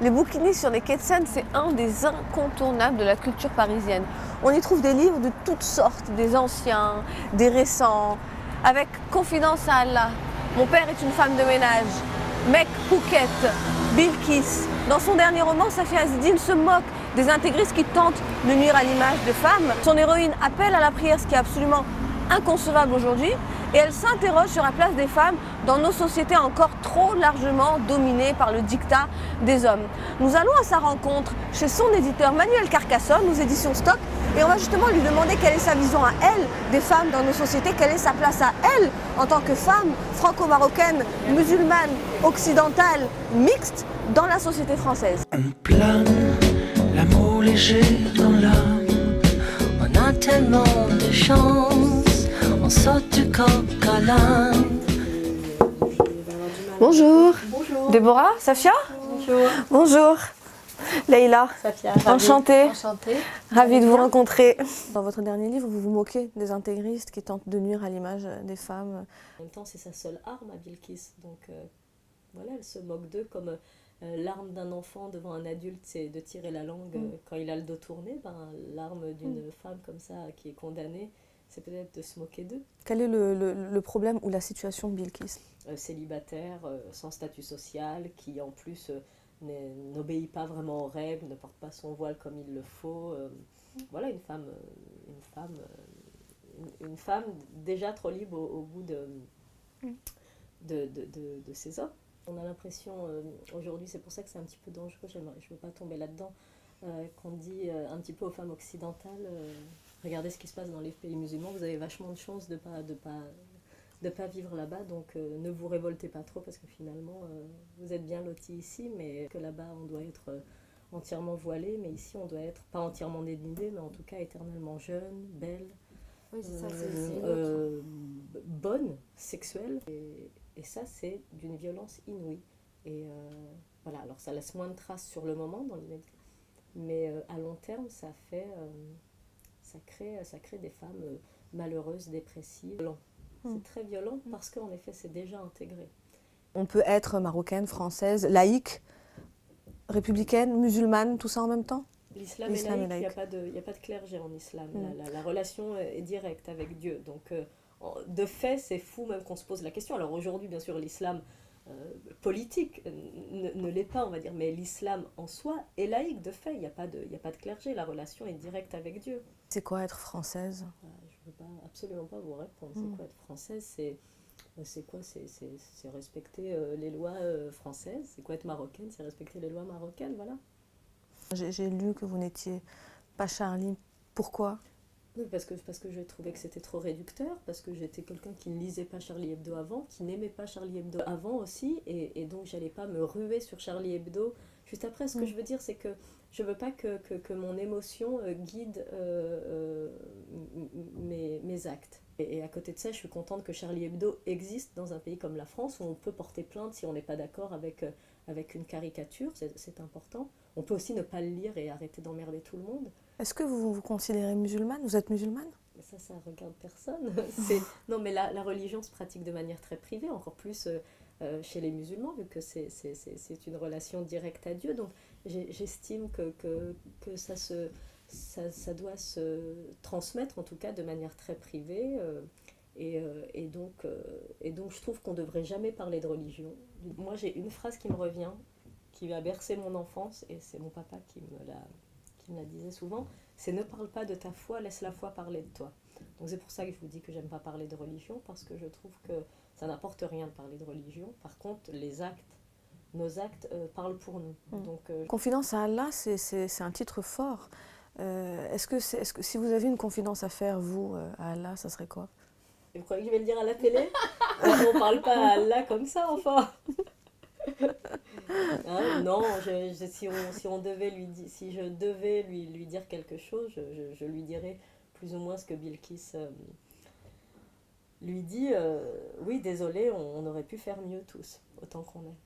Les bouquinistes sur les quais de Seine, c'est un des incontournables de la culture parisienne. On y trouve des livres de toutes sortes, des anciens, des récents, avec Confidence à Allah, Mon père est une femme de ménage, Mec Phuket, Bilkis. Dans son dernier roman, Safia Azedine se moque des intégristes qui tentent de nuire à l'image des femmes. Son héroïne appelle à la prière, ce qui est absolument inconcevable aujourd'hui, et elle s'interroge sur la place des femmes dans nos sociétés encore trop largement dominées par le diktat des hommes. Nous allons à sa rencontre chez son éditeur Manuel Carcassonne, aux éditions Stock, et on va justement lui demander quelle est sa vision à elle des femmes dans nos sociétés, quelle est sa place à elle en tant que femme franco-marocaine, musulmane, occidentale, mixte dans la société française. On plane, l'amour léger dans l'âme, on a tellement de chance, on saute du coq à l'âne. Bonjour. Bonjour. Déborah, Safia. Bonjour. Bonjour. Leïla. Safia. Enchantée. Enchantée. Ravie de vous rencontrer. Dans votre dernier livre, vous vous moquez des intégristes qui tentent de nuire à l'image des femmes. En même temps, c'est sa seule arme à Bilkis. Donc voilà, elle se moque d'eux comme l'arme d'un enfant devant un adulte, c'est de tirer la langue quand il a le dos tourné. L'arme d'une femme comme ça qui est condamnée, c'est peut-être de se moquer d'eux. Quel est le problème ou la situation de Bilkis ? Célibataire, sans statut social, qui en plus n'obéit pas vraiment aux règles, ne porte pas son voile comme il le faut. Voilà, une femme déjà trop libre au bout de ses hommes. On a l'impression, aujourd'hui, c'est pour ça que c'est un petit peu dangereux, je ne veux pas tomber là-dedans, qu'on dit un petit peu aux femmes occidentales, regardez ce qui se passe dans les pays musulmans, vous avez vachement de chance de pas vivre là-bas, donc ne vous révoltez pas trop parce que finalement vous êtes bien lotis ici, mais que là-bas on doit être entièrement voilé, mais ici on doit être pas entièrement dénudé, mais en tout cas éternellement jeune, belle, oui, c'est ça, bonne, sexuelle, et ça c'est d'une violence inouïe. Et voilà, alors ça laisse moins de traces sur le moment dans l'immédiat, mais à long terme ça crée des femmes malheureuses, dépressives. C'est très violent parce qu'en effet, c'est déjà intégré. On peut être marocaine, française, laïque, républicaine, musulmane, tout ça en même temps ? L'islam est laïque, il n'y a pas de clergé en islam. La relation est directe avec Dieu. Donc, de fait, c'est fou même qu'on se pose la question. Alors aujourd'hui, bien sûr, l'islam politique ne l'est pas, on va dire, mais l'islam en soi est laïque. De fait, il n'y a pas de clergé. La relation est directe avec Dieu. C'est quoi être française ? Je ne peux absolument pas vous répondre. C'est quoi être française ? C'est quoi ? C'est respecter les lois françaises. C'est quoi être marocaine ? C'est respecter les lois marocaines, voilà. J'ai lu que vous n'étiez pas Charlie. Pourquoi ? Parce que j'ai trouvé que c'était trop réducteur, parce que j'étais quelqu'un qui ne lisait pas Charlie Hebdo avant, qui n'aimait pas Charlie Hebdo avant aussi, et donc j'allais pas me ruer sur Charlie Hebdo juste après. Ce que je veux dire, c'est que je veux pas que mon émotion guide mes actes. Et à côté de ça, je suis contente que Charlie Hebdo existe dans un pays comme la France, où on peut porter plainte si on n'est pas d'accord avec une caricature, c'est important. On peut aussi ne pas le lire et arrêter d'emmerder tout le monde. Est-ce que vous vous considérez musulmane ? Vous êtes musulmane ? Ça regarde personne. Non, mais la religion se pratique de manière très privée, encore plus chez les musulmans, vu que c'est une relation directe à Dieu. Donc j'estime que ça doit se transmettre, en tout cas de manière très privée. Et donc je trouve qu'on ne devrait jamais parler de religion. Moi, j'ai une phrase qui me revient, qui a bercé mon enfance, et c'est mon papa qui me la disait souvent, c'est ne parle pas de ta foi, laisse la foi parler de toi. Donc c'est pour ça que je vous dis que j'aime pas parler de religion, parce que je trouve que ça n'apporte rien de parler de religion. Par contre, nos actes parlent pour nous. Donc, Confidence à Allah, c'est un titre fort. Est-ce que si vous avez une confidence à faire, vous, à Allah, ça serait quoi ? Vous croyez que je vais le dire à la télé ? On parle pas à Allah comme ça, enfin. Non, si je devais lui dire quelque chose, je lui dirais plus ou moins ce que Bilkis lui dit. Oui, désolé, on aurait pu faire mieux tous, autant qu'on est.